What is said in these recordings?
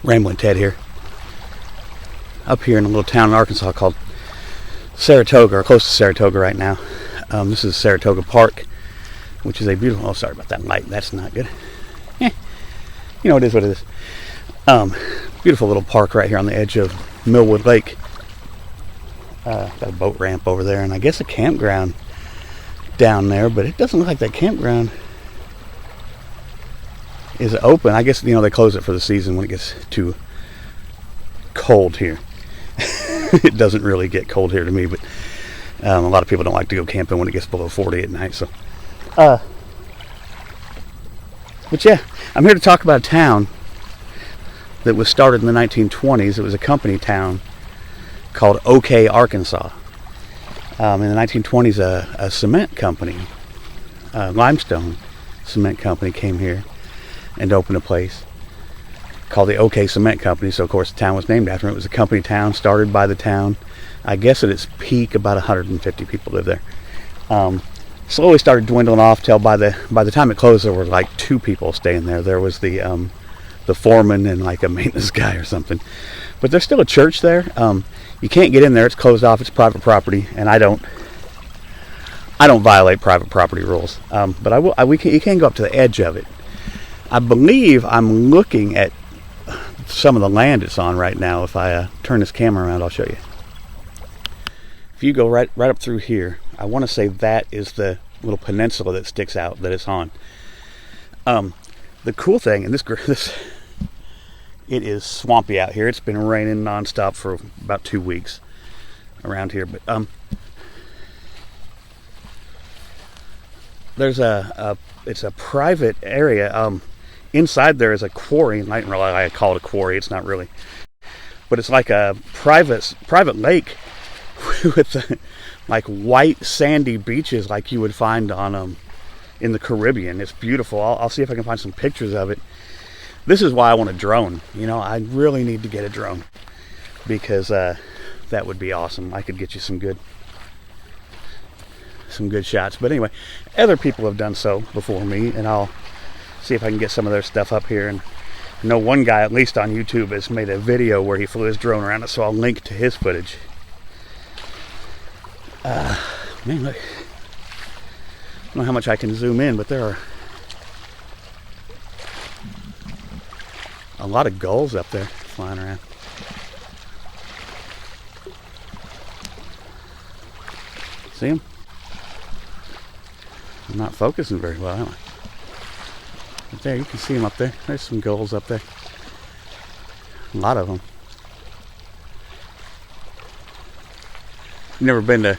Rambling Ted here. Up here in a little town in Arkansas called Saratoga, or close to Saratoga right now. This is Saratoga Park, which is a beautiful... Oh, sorry about that light. That's not good. You know, it is what it is. Beautiful little park right here on the edge of Millwood Lake. Got a boat ramp over there, and I guess a campground down there, but it doesn't look like that campground is open. I guess, you know, they close it for the season when it gets too cold here. It doesn't really get cold here to me, but a lot of people don't like to go camping when it gets below 40 at night. So, but yeah, I'm here to talk about a town that was started in the 1920s. It was a company town called Okay, Arkansas. In the 1920s, a cement company, limestone cement company, came here and opened a place called the Okay Cement Company. So of course the town was named after it. It was a company town started by the town. I guess at its peak about 150 people lived there. Slowly started dwindling off till by the time it closed there were like 2 people staying there. There was the foreman and like a maintenance guy or something. But there's still a church there. You can't get in there. It's closed off. It's private property, and I don't violate private property rules. But you can go up to the edge of it. I believe I'm looking at some of the land it's on right now. If I turn this camera around, I'll show you. If you go right up through here, I want to say that is the little peninsula that sticks out that it's on. The cool thing, and this it is swampy out here. It's been raining nonstop for about 2 weeks around here, but there's it's a private area. Inside there is a quarry. I call it a quarry. It's not really, but it's like a private lake with like white sandy beaches like you would find on in the Caribbean. It's beautiful. I'll see if I can find some pictures of it. This is why I want a drone. You know, I really need to get a drone because that would be awesome. I could get you some good shots. But anyway, other people have done so before me, and I'll see if I can get some of their stuff up here. And I know one guy, at least on YouTube, has made a video where he flew his drone around it, so I'll link to his footage. Man, look. I don't know how much I can zoom in, but there are a lot of gulls up there flying around. See them? I'm not focusing very well, am I? But there, you can see them up there. There's some gulls up there. A lot of them. You've never been to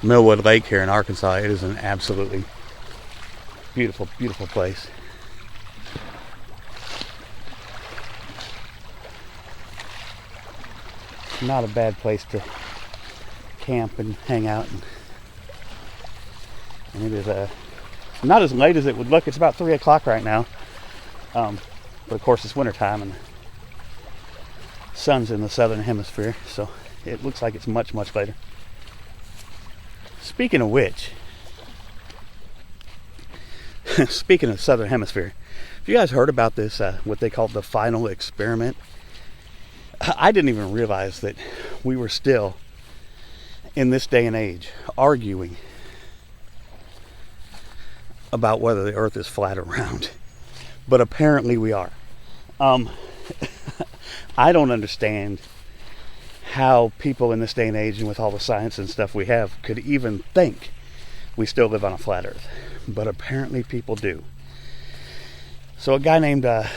Millwood Lake here in Arkansas. It is an absolutely beautiful, beautiful place. Not a bad place to camp and hang out. And it is not as late as it would look. It's about 3 o'clock right now. But of course it's wintertime and the sun's in the southern hemisphere, so it looks like it's much, much later. Speaking of which, speaking of southern hemisphere, have you guys heard about this, what they call the final experiment? I didn't even realize that we were still, in this day and age, arguing about whether the earth is flat or round. But apparently we are. I don't understand how people in this day and age, and with all the science and stuff we have, could even think we still live on a flat earth. But apparently people do. So a guy named, I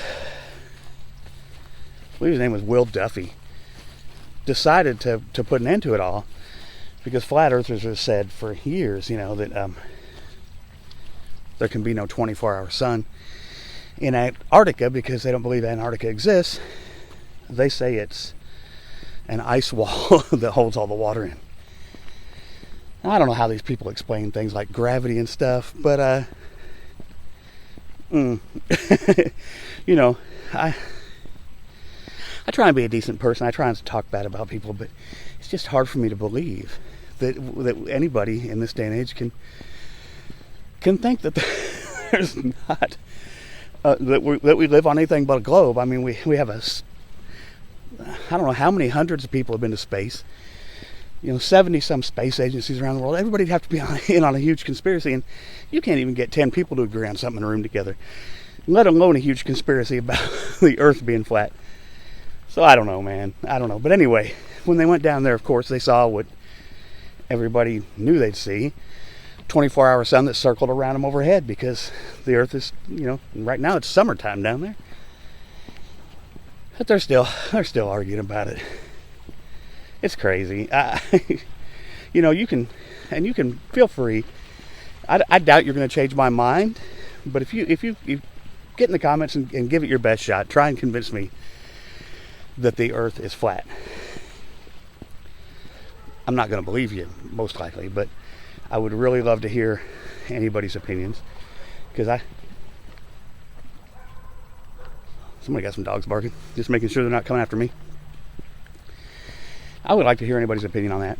believe his name was Will Duffy, decided to put an end to it all, because flat earthers have said for years, you know, that there can be no 24-hour sun in Antarctica because they don't believe Antarctica exists. They say it's an ice wall that holds all the water in. I don't know how these people explain things like gravity and stuff, but you know, I try and be a decent person. I try not to talk bad about people, but it's just hard for me to believe that anybody in this day and age can think that there's not that we live on anything but a globe. I mean, we have a I don't know how many hundreds of people have been to space. 70 some space agencies around the world. Everybody'd have to be in on a huge conspiracy, and you can't even get 10 people to agree on something in a room together, let alone a huge conspiracy about the Earth being flat. So I don't know, man. I don't know. But anyway, when they went down there, of course, they saw what everybody knew they'd see. 24-hour sun that circled around them overhead, because the Earth is, right now it's summertime down there. But they're still arguing about it. It's crazy. You can feel free. I doubt you're going to change my mind, but if you get in the comments and give it your best shot, try and convince me that the Earth is flat. I'm not going to believe you, most likely, but I would really love to hear anybody's opinions, because somebody got some dogs barking, just making sure they're not coming after me. I would like to hear anybody's opinion on that,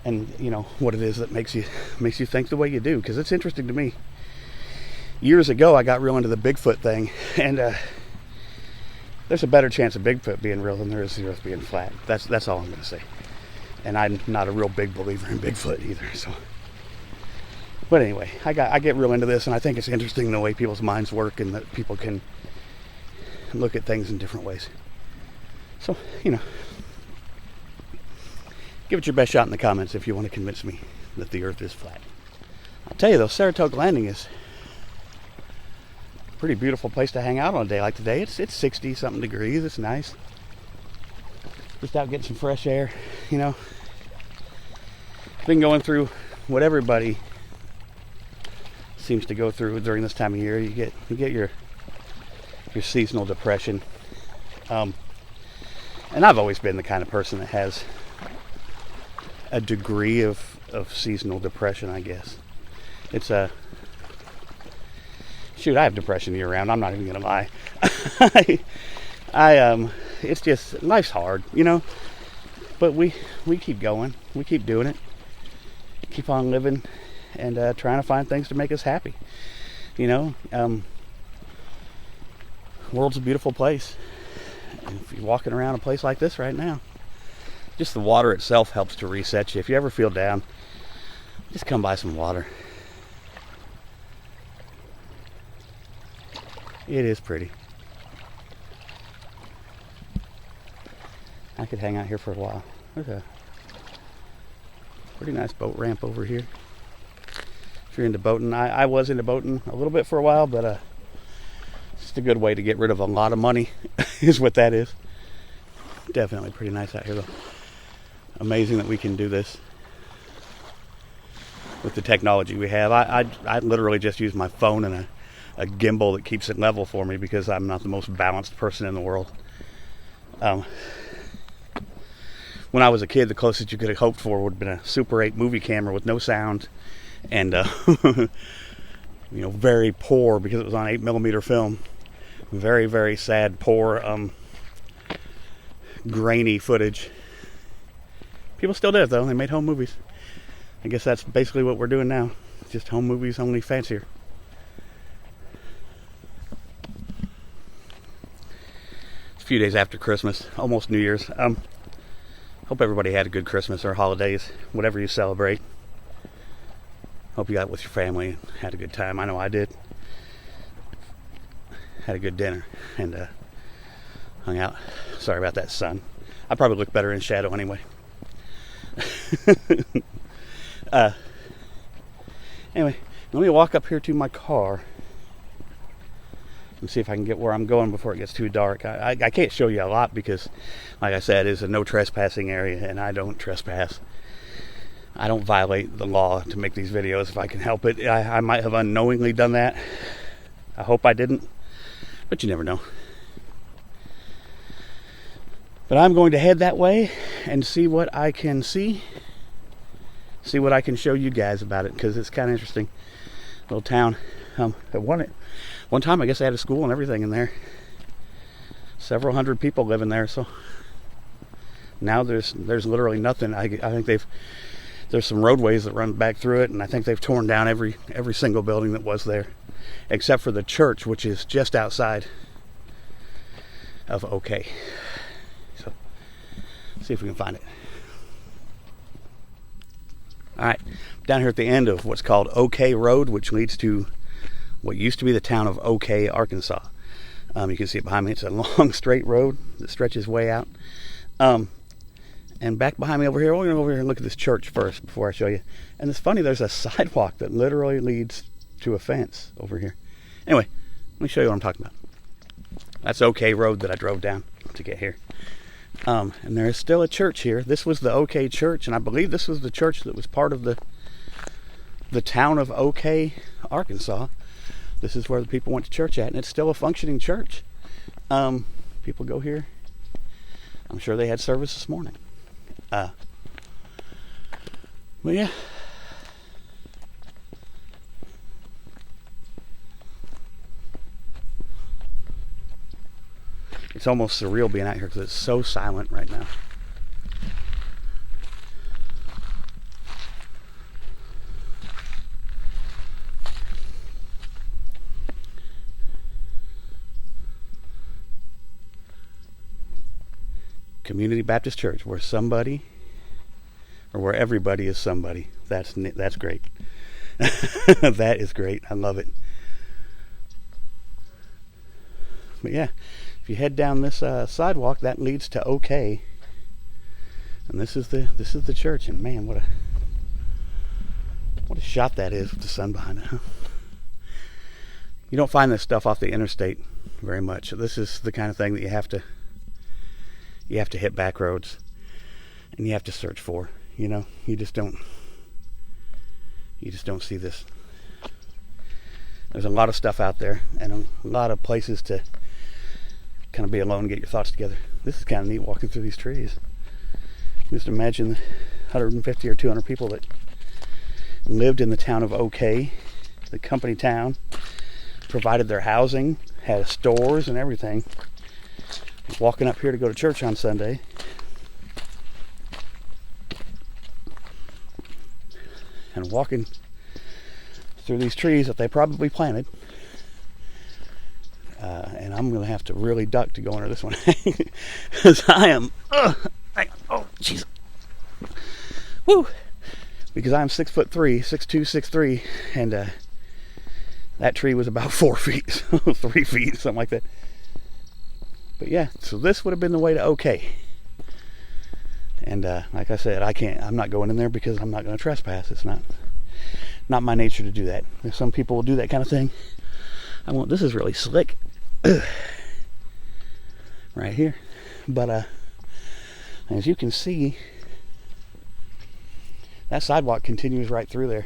and what it is that makes you think the way you do, because it's interesting to me. Years ago, I got real into the Bigfoot thing, and there's a better chance of Bigfoot being real than there is the Earth being flat. That's all I'm going to say. And I'm not a real big believer in Bigfoot either. So, but anyway, I get real into this, and I think it's interesting the way people's minds work, and that people can look at things in different ways. So, give it your best shot in the comments if you want to convince me that the Earth is flat. I'll tell you though, Saratoga Landing is a pretty beautiful place to hang out on a day like today. It's 60 something degrees. It's nice. Just out getting some fresh air, Been going through what everybody seems to go through during this time of year. You get your seasonal depression. And I've always been the kind of person that has a degree of seasonal depression, I guess. It's shoot, I have depression year round. I'm not even gonna lie. It's just, life's hard, but we keep going. We keep doing it. Keep on living and trying to find things to make us happy. World's a beautiful place. And if you're walking around a place like this right now, just the water itself helps to reset you. If you ever feel down, just come by some water. It is pretty. I could hang out here for a while. There's a pretty nice boat ramp over here. If you're into boating, I was into boating a little bit for a while, but it's just a good way to get rid of a lot of money is what that is. Definitely pretty nice out here though. Amazing that we can do this with the technology we have. I literally just use my phone and a gimbal that keeps it level for me, because I'm not the most balanced person in the world. When I was a kid, the closest you could have hoped for would have been a Super 8 movie camera with no sound, and very poor, because it was on 8mm film. Very, very sad, poor, grainy footage. People still did it though. They made home movies. I guess that's basically what we're doing now. Just home movies, only fancier. It's a few days after Christmas, almost New Year's. Hope everybody had a good Christmas or holidays, whatever you celebrate. Hope you got with your family and had a good time. I know I did. Had a good dinner and hung out. Sorry about that sun. I probably look better in shadow anyway. Anyway, let me walk up here to my car and see if I can get where I'm going before it gets too dark. I can't show you a lot because, like I said, it's a no trespassing area, and I don't trespass. I don't violate the law to make these videos if I can help it. I might have unknowingly done that. I hope I didn't, but you never know. But I'm going to head that way and see what I can see what I can show you guys about it, because it's kind of interesting. Little town. At one time I guess they had a school and everything in there. Several hundred people living there, so now there's literally nothing. I think there's some roadways that run back through it, and I think they've torn down every single building that was there, except for the church, which is just outside. of Okay. So, see if we can find it. Alright, down here at the end of what's called Okay Road, which leads to what used to be the town of Okay, Arkansas. You can see it behind me. It's a long straight road that stretches way out. And back behind me over here, we're going to go over here and look at this church first before I show you. And it's funny, there's a sidewalk that literally leads to a fence over here. Anyway, let me show you what I'm talking about. That's Okay Road that I drove down to get here. And there is still a church here. This was the Okay Church, and I believe this was the church that was part of the town of Okay, Arkansas. This is where the people went to church at, and it's still a functioning church. People go here. I'm sure they had service this morning. But yeah. It's almost surreal being out here because it's so silent right now. Community Baptist Church, where somebody, or where everybody is somebody. That's great. That is great. I love it. But yeah, if you head down this sidewalk, that leads to Okay, and this is the church. And man, what a shot that is with the sun behind it. Huh? You don't find this stuff off the interstate very much. This is the kind of thing that you have to hit back roads, and you have to search for. You know, you just don't see this. There's a lot of stuff out there, and a lot of places to kind of be alone and get your thoughts together. This is kind of neat, walking through these trees. Just imagine the 150 or 200 people that lived in the town of Okay, the company town, provided their housing, had stores and everything. Walking up here to go to church on Sunday. And walking through these trees that they probably planted. And I'm going to have to really duck to go under this one. Because I am... oh, jeez. Woo! Because I'm 6'3", 6'2", 6'3", and that tree was about 4 feet, 3 feet, something like that. But yeah, so this would have been the way to Okay. And like I said, I'm not going in there because I'm not going to trespass. It's not my nature to do that. If some people will do that kind of thing, I won't. This is really slick. Right here. But as you can see, that sidewalk continues right through there.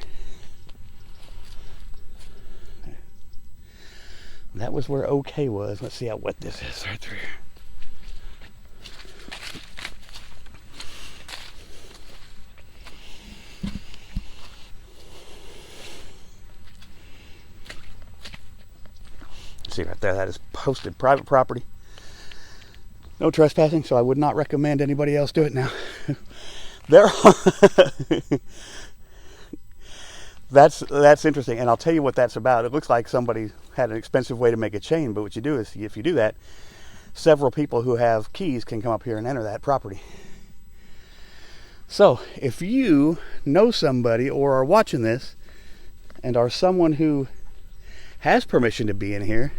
That was where Okay was. Let's see how wet this is right through here. See right there, that is posted private property. No trespassing, so I would not recommend anybody else do it now. There are That's interesting, and I'll tell you what that's about. It looks like somebody had an expensive way to make a chain, but what you do is, if you do that, several people who have keys can come up here and enter that property. So, if you know somebody or are watching this and are someone who has permission to be in here,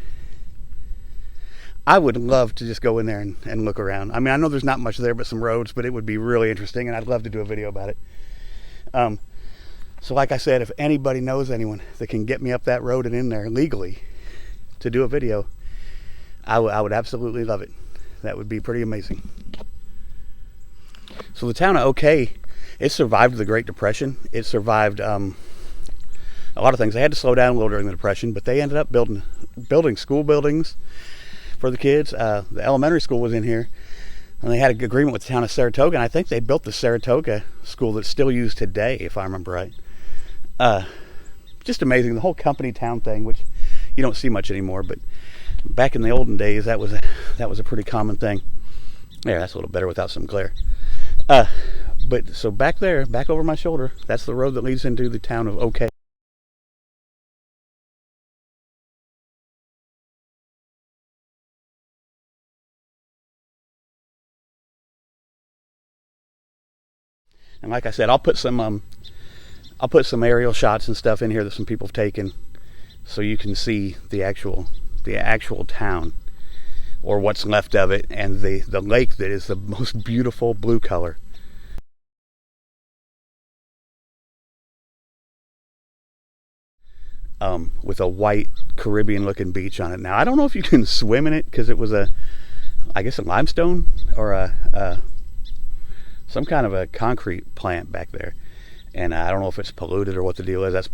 I would love to just go in there and look around. I mean, I know there's not much there but some roads, but it would be really interesting, and I'd love to do a video about it. So like I said, if anybody knows anyone that can get me up that road and in there legally to do a video, I would absolutely love it. That would be pretty amazing. So the town of Okay, it survived the Great Depression. It survived a lot of things. They had to slow down a little during the Depression, but they ended up building school buildings for the kids. The elementary school was in here, and they had an agreement with the town of Saratoga, and I think they built the Saratoga school that's still used today, if I remember right. Just amazing, the whole company town thing, which you don't see much anymore, but back in the olden days, that was a pretty common thing. Yeah, that's a little better without some glare. But so back there, back over my shoulder, that's the road that leads into the town of Okay. And like I said, I'll put some aerial shots and stuff in here that some people have taken, so you can see the actual town, or what's left of it, and the lake that is the most beautiful blue color. With a white Caribbean looking beach on it. Now I don't know if you can swim in it, because it was I guess a limestone or some kind of a concrete plant back there, and I don't know if it's polluted or what the deal is.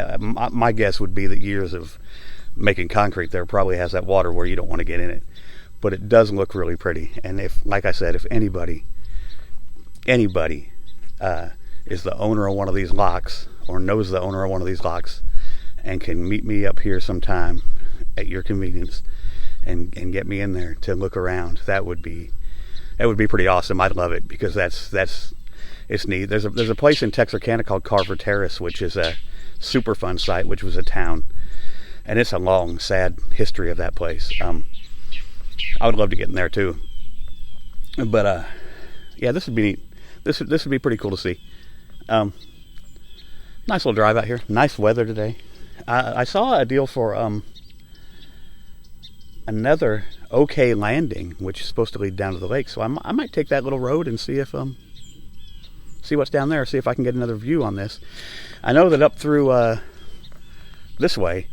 My guess would be that years of making concrete there probably has that water where you don't want to get in it. But it does look really pretty, and like I said, if anybody is the owner of one of these locks, or knows the owner of one of these locks, and can meet me up here sometime at your convenience and get me in there to look around, that would be pretty awesome. I'd love it, because it's neat. There's a place in Texarkana called Carver Terrace, which is a Superfund site, which was a town, and it's a long, sad history of that place. I would love to get in there too, but yeah, this would be neat. This would be pretty cool to see. Nice little drive out here. Nice weather today. I saw a deal for another Okay Landing, which is supposed to lead down to the lake. So I might take that little road and see if see what's down there. See if I can get another view on this. I know that up through this way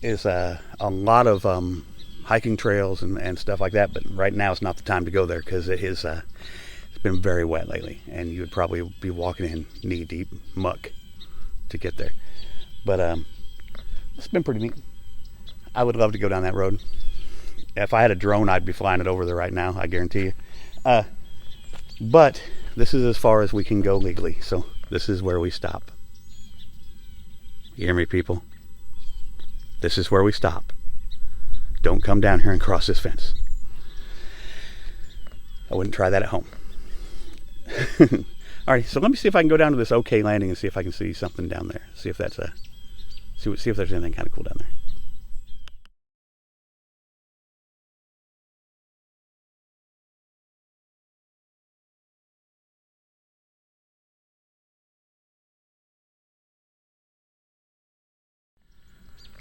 is a lot of hiking trails and stuff like that. But right now it's not the time to go there, because it's been very wet lately, and you would probably be walking in knee-deep muck to get there. But it's been pretty neat. I would love to go down that road. If I had a drone, I'd be flying it over there right now, I guarantee you. But this is as far as we can go legally, so this is where we stop. You hear me, people? This is where we stop. Don't come down here and cross this fence. I wouldn't try that at home. Alright, so let me see if I can go down to this Okay Landing and see if I can see something down there. See if there's anything kind of cool down there.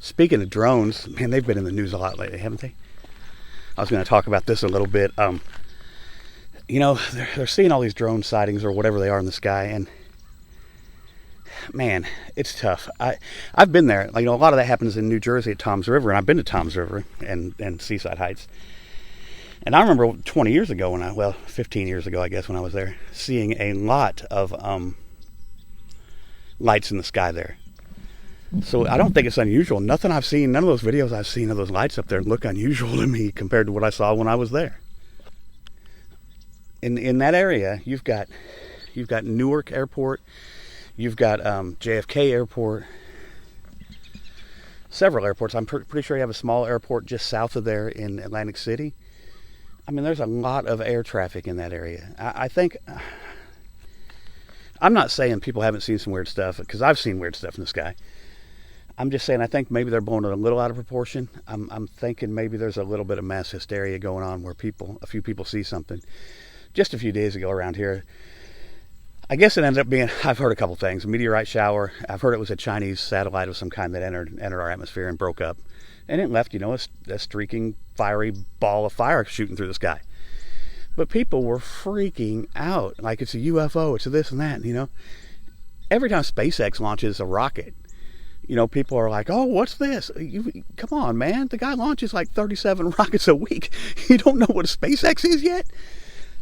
Speaking of drones, man, they've been in the news a lot lately, haven't they? I was going to talk about this a little bit. You know, they're seeing all these drone sightings or whatever they are in the sky, and man, it's tough. I've been there. Like, you know, a lot of that happens in New Jersey at Tom's River, and I've been to Tom's River and Seaside Heights. And I remember 20 years ago 15 years ago, I guess, when I was there, seeing a lot of lights in the sky there. So I don't think it's unusual. Nothing I've seen, none of those videos I've seen of those lights up there look unusual to me compared to what I saw when I was there. In that area, you've got Newark Airport, you've got JFK Airport, several airports. I'm pretty sure you have a small airport just south of there in Atlantic City. I mean, there's a lot of air traffic in that area. I think, I'm not saying people haven't seen some weird stuff, because I've seen weird stuff in the sky. I'm just saying I think maybe they're blowing it a little out of proportion. I'm thinking maybe there's a little bit of mass hysteria going on where a few people see something. Just a few days ago around here, I guess it ended up being, I've heard a couple things, a meteorite shower. I've heard it was a Chinese satellite of some kind that entered our atmosphere and broke up. And it left, a streaking, fiery ball of fire shooting through the sky. But people were freaking out. Like, it's a UFO, it's a this and that, Every time SpaceX launches a rocket, people are like, oh, what's this? Come on, man. The guy launches like 37 rockets a week. You don't know what a SpaceX is yet?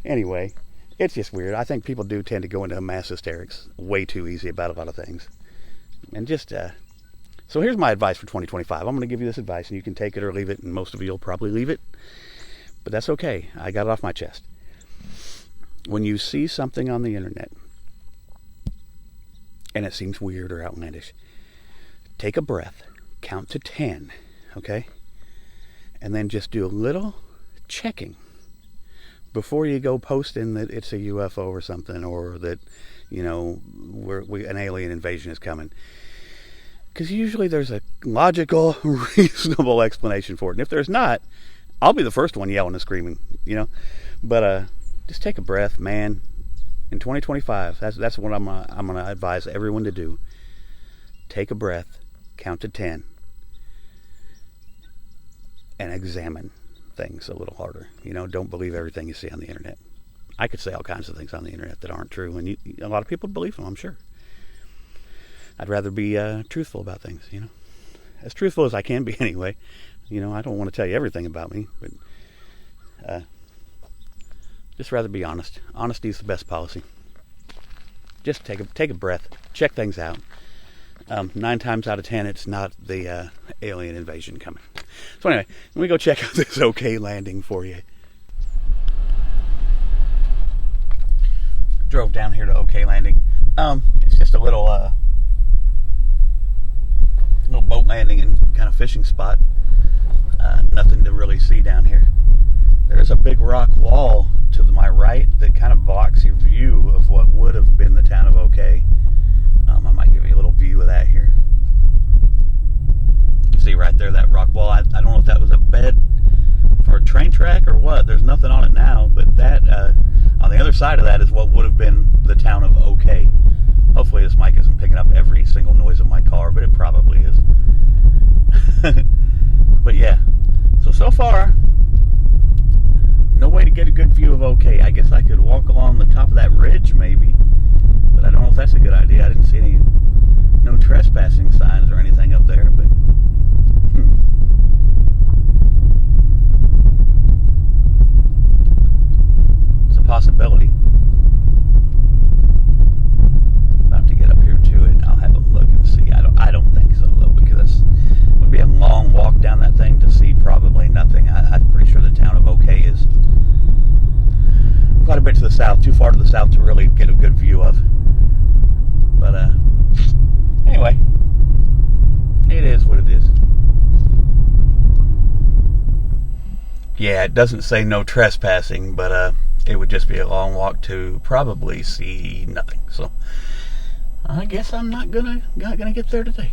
Anyway, it's just weird. I think people do tend to go into mass hysterics way too easy about a lot of things. And just, so here's my advice for 2025. I'm going to give you this advice, and you can take it or leave it, and most of you will probably leave it. But that's okay. I got it off my chest. When you see something on the internet, and it seems weird or outlandish, take a breath, count to 10, okay? And then just do a little checking before you go posting that it's a UFO or something, or that, an alien invasion is coming. Because usually there's a logical, reasonable explanation for it. And if there's not, I'll be the first one yelling and screaming, But just take a breath, man. in 2025, that's what I'm gonna advise everyone to do. Take a breath, count to 10, and examine things a little harder. Don't believe everything you see on the internet. I could say all kinds of things on the internet that aren't true, and a lot of people believe them, I'm sure. I'd rather be truthful about things, as truthful as I can be anyway. I don't want to tell you everything about me, but just rather be honest. Honesty is the best policy. Just take a breath, check things out. 9 times out of 10, it's not the alien invasion coming. So anyway, let me go check out this Okay landing for you. Drove down here to Okay landing. It's just a little boat landing and kind of fishing spot. Nothing to really see down here. There's a big rock wall to my right that kind of blocks your view of what would have been the town of Okay. I might give you a little view of that here. See right there, that rock wall. I don't know if that was a bed for a train track or what. There's nothing on it now, but that on the other side of that is what would have been the town of Okay. Hopefully this mic isn't picking up every single noise of my car, but it probably is. But yeah, so far, no way to get a good view of Okay. I guess I could walk along the top of that ridge maybe, but I don't know if that's a good idea. I didn't see no trespassing signs or anything up there, but it's a possibility. About to get up here to it, and I'll have a look and see. I don't think so though, because it would be a long walk down that thing to see probably nothing. I'm pretty sure the town of Okay is quite a bit to the south, too far to the south to really get a good view of. But anyway, it is what it is. Yeah, it doesn't say no trespassing, but it would just be a long walk to probably see nothing. So I guess I'm not gonna get there today.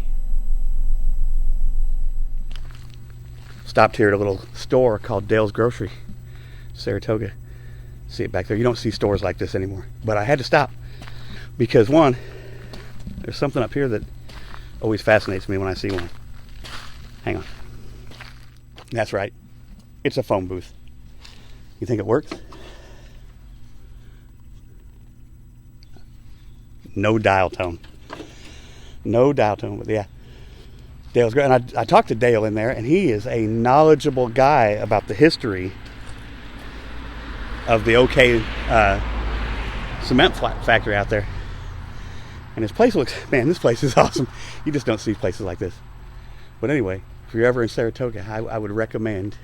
Stopped here at a little store called Dale's Grocery, Saratoga. See it back there. You don't see stores like this anymore, but I had to stop because one, there's something up here that always fascinates me when I see one. Hang on. That's right. It's a phone booth. You think it works? No dial tone. No dial tone, but yeah. Dale's great. And I talked to Dale in there, and he is a knowledgeable guy about the history of the Okay cement factory out there. And his place looks, man, this place is awesome. You just don't see places like this. But anyway, if you're ever in Saratoga, I would recommend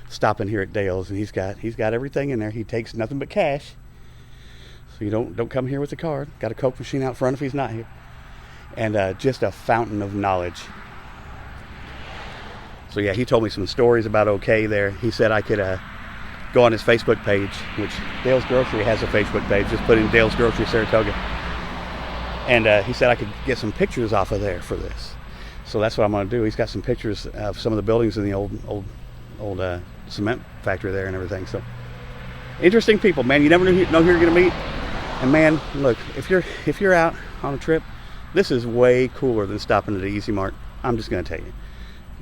stopping here at Dale's, and he's got everything in there. He takes nothing but cash, so you don't come here with a card. Got a Coke machine out front if he's not here, and just a fountain of knowledge. So yeah, he told me some stories about Okay there. He said I could go on his Facebook page, which Dale's Grocery has a Facebook page. Just put in Dale's Grocery Saratoga, and he said I could get some pictures off of there for this. So that's what I'm going to do. He's got some pictures of some of the buildings in the old cement factory there and everything. So interesting people, man. You never know who you're going to meet. And man, look, if you're out on a trip, this is way cooler than stopping at the Easy Mart. I'm just going to tell you.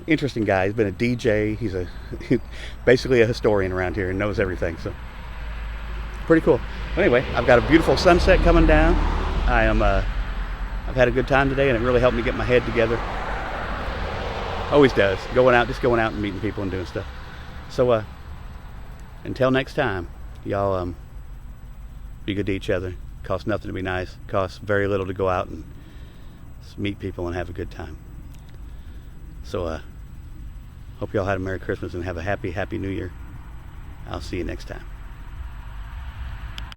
Interesting guy. He's been a DJ. He's basically a historian around here and knows everything. So pretty cool. But anyway, I've got a beautiful sunset coming down. I've had a good time today, and it really helped me get my head together. Always does. Going out and meeting people and doing stuff. So until next time, y'all be good to each other. Costs nothing to be nice. Costs very little to go out and meet people and have a good time. So hope y'all had a Merry Christmas and have a happy New Year. I'll see you next time.